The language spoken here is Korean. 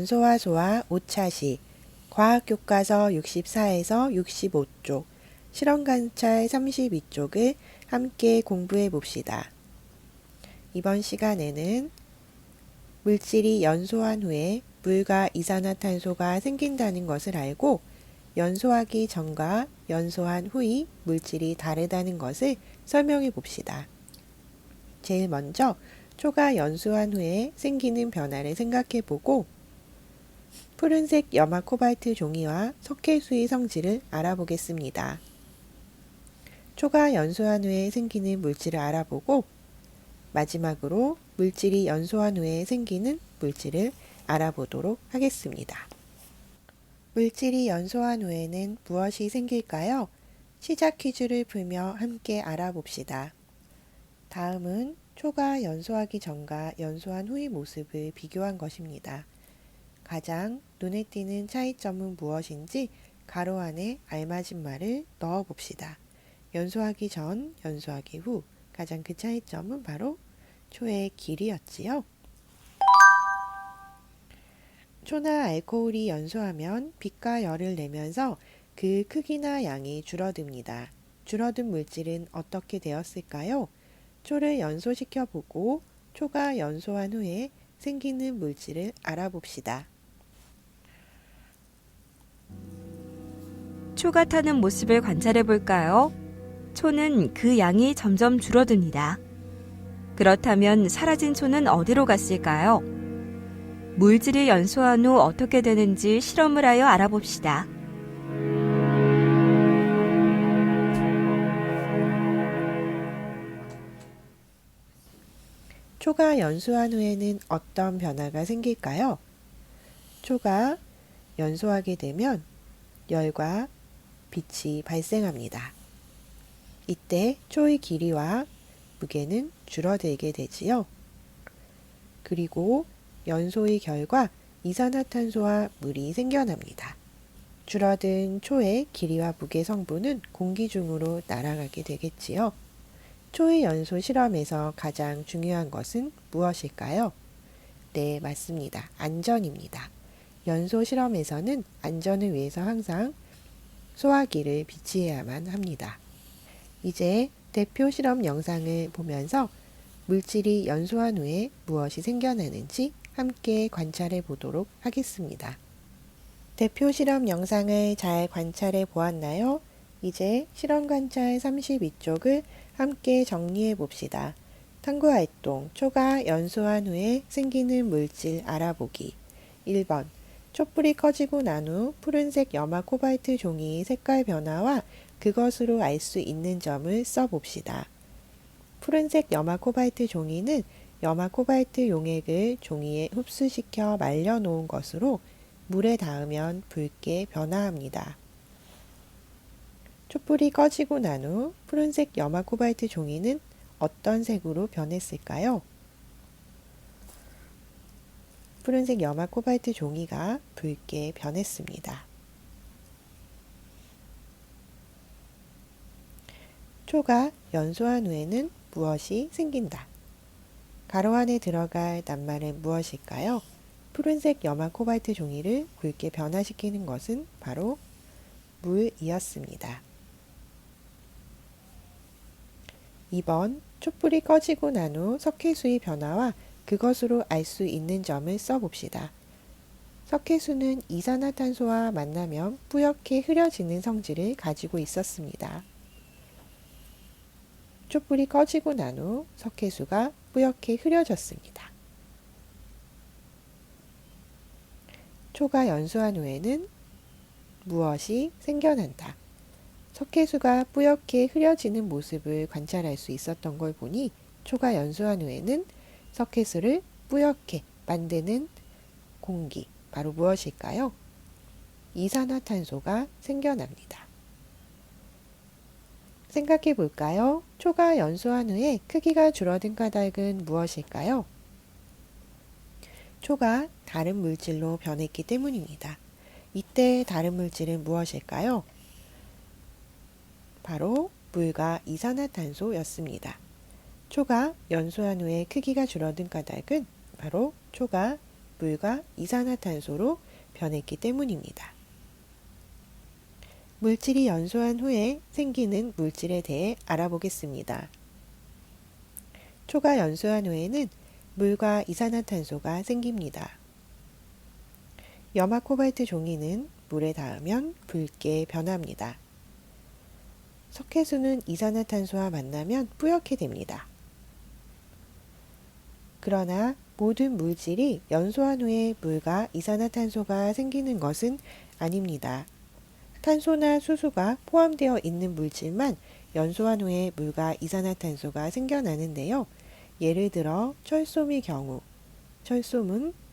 연소와 소와 오차시 과학교과서 64에서 65쪽, 실험관찰 32쪽을 함께 공부해 봅시다. 이번 시간에는 물질이 연소한 후에 물과 이산화탄소가 생긴다는 것을 알고 연소하기 전과 연소한 후의 물질이 다르다는 것을 설명해 봅시다. 제일 먼저 초가 연소한 후에 생기는 변화를 생각해 보고 푸른색 염화 코발트 종이와 석회수의 성질을 알아보겠습니다. 초가 연소한 후에 생기는 물질을 알아보고 마지막으로 물질이 연소한 후에 생기는 물질을 알아보도록 하겠습니다. 물질이 연소한 후에는 무엇이 생길까요? 시작 퀴즈를 풀며 함께 알아봅시다. 다음은 초가 연소하기 전과 연소한 후의 모습을 비교한 것입니다. 가장 눈에 띄는 차이점은 무엇인지 가로 안에 알맞은 말을 넣어 봅시다. 연소하기 전, 연소하기 후 가장 그 차이점은 바로 초의 길이였지요. 초나 알코올이 연소하면 빛과 열을 내면서 그 크기나 양이 줄어듭니다. 줄어든 물질은 어떻게 되었을까요? 초를 연소시켜 보고 초가 연소한 후에 생기는 물질을 알아봅시다. 초가 타는 모습을 관찰해 볼까요? 초는 그 양이 점점 줄어듭니다. 그렇다면 사라진 초는 어디로 갔을까요? 물질이 연소한 후 어떻게 되는지 실험을 하여 알아봅시다. 초가 연소한 후에는 어떤 변화가 생길까요? 초가 연소하게 되면 열과 빛이 발생합니다. 이때 초의 길이와 무게는 줄어들게 되지요. 그리고 연소의 결과 이산화탄소와 물이 생겨납니다. 줄어든 초의 길이와 무게 성분은 공기 중으로 날아가게 되겠지요. 초의 연소 실험에서 가장 중요한 것은 무엇일까요? 네, 맞습니다. 안전입니다. 연소 실험에서는 안전을 위해서 항상 소화기를 비치해야만 합니다. 이제 대표 실험 영상을 보면서 물질이 연소한 후에 무엇이 생겨나는지 함께 관찰해 보도록 하겠습니다. 대표 실험 영상을 잘 관찰해 보았나요? 이제 실험 관찰 32쪽을 함께 정리해 봅시다. 탐구 활동, 초가 연소한 후에 생기는 물질 알아보기. 1번, 촛불이 꺼지고 난 후 푸른색 염화 코발트 종이의 색깔 변화와 그것으로 알 수 있는 점을 써봅시다. 푸른색 염화 코발트 종이는 염화 코발트 용액을 종이에 흡수시켜 말려놓은 것으로 물에 닿으면 붉게 변화합니다. 촛불이 꺼지고 난 후 푸른색 염화 코발트 종이는 어떤 색으로 변했을까요? 푸른색 염화 코발트 종이가 붉게 변했습니다. 초가 연소한 후에는 무엇이 생긴다? 가로 안에 들어갈 낱말은 무엇일까요? 푸른색 염화 코발트 종이를 굵게 변화시키는 것은 바로 물이었습니다. 2번, 촛불이 꺼지고 난 후 석회수의 변화와 그것으로 알 수 있는 점을 써봅시다. 석회수는 이산화탄소와 만나면 뿌옇게 흐려지는 성질을 가지고 있었습니다. 촛불이 꺼지고 난 후 석회수가 뿌옇게 흐려졌습니다. 초가 연소한 후에는 무엇이 생겨난다? 석회수가 뿌옇게 흐려지는 모습을 관찰할 수 있었던 걸 보니 초가 연소한 후에는 석회수를 뿌옇게 만드는 공기, 바로 무엇일까요? 이산화탄소가 생겨납니다. 생각해 볼까요? 초가 연소한 후에 크기가 줄어든 까닭은 무엇일까요? 초가 다른 물질로 변했기 때문입니다. 이때 다른 물질은 무엇일까요? 바로 물과 이산화탄소였습니다. 초가 연소한 후에 크기가 줄어든 까닭은 바로 초가 물과 이산화탄소로 변했기 때문입니다. 물질이 연소한 후에 생기는 물질에 대해 알아보겠습니다. 초가 연소한 후에는 물과 이산화탄소가 생깁니다. 염화 코발트 종이는 물에 닿으면 붉게 변합니다. 석회수는 이산화탄소와 만나면 뿌옇게 됩니다. 그러나 모든 물질이 연소한 후에 물과 이산화탄소가 생기는 것은 아닙니다. 탄소나 수소가 포함되어 있는 물질만 연소한 후에 물과 이산화탄소가 생겨나는데요. 예를 들어 철솜의 경우, 철솜은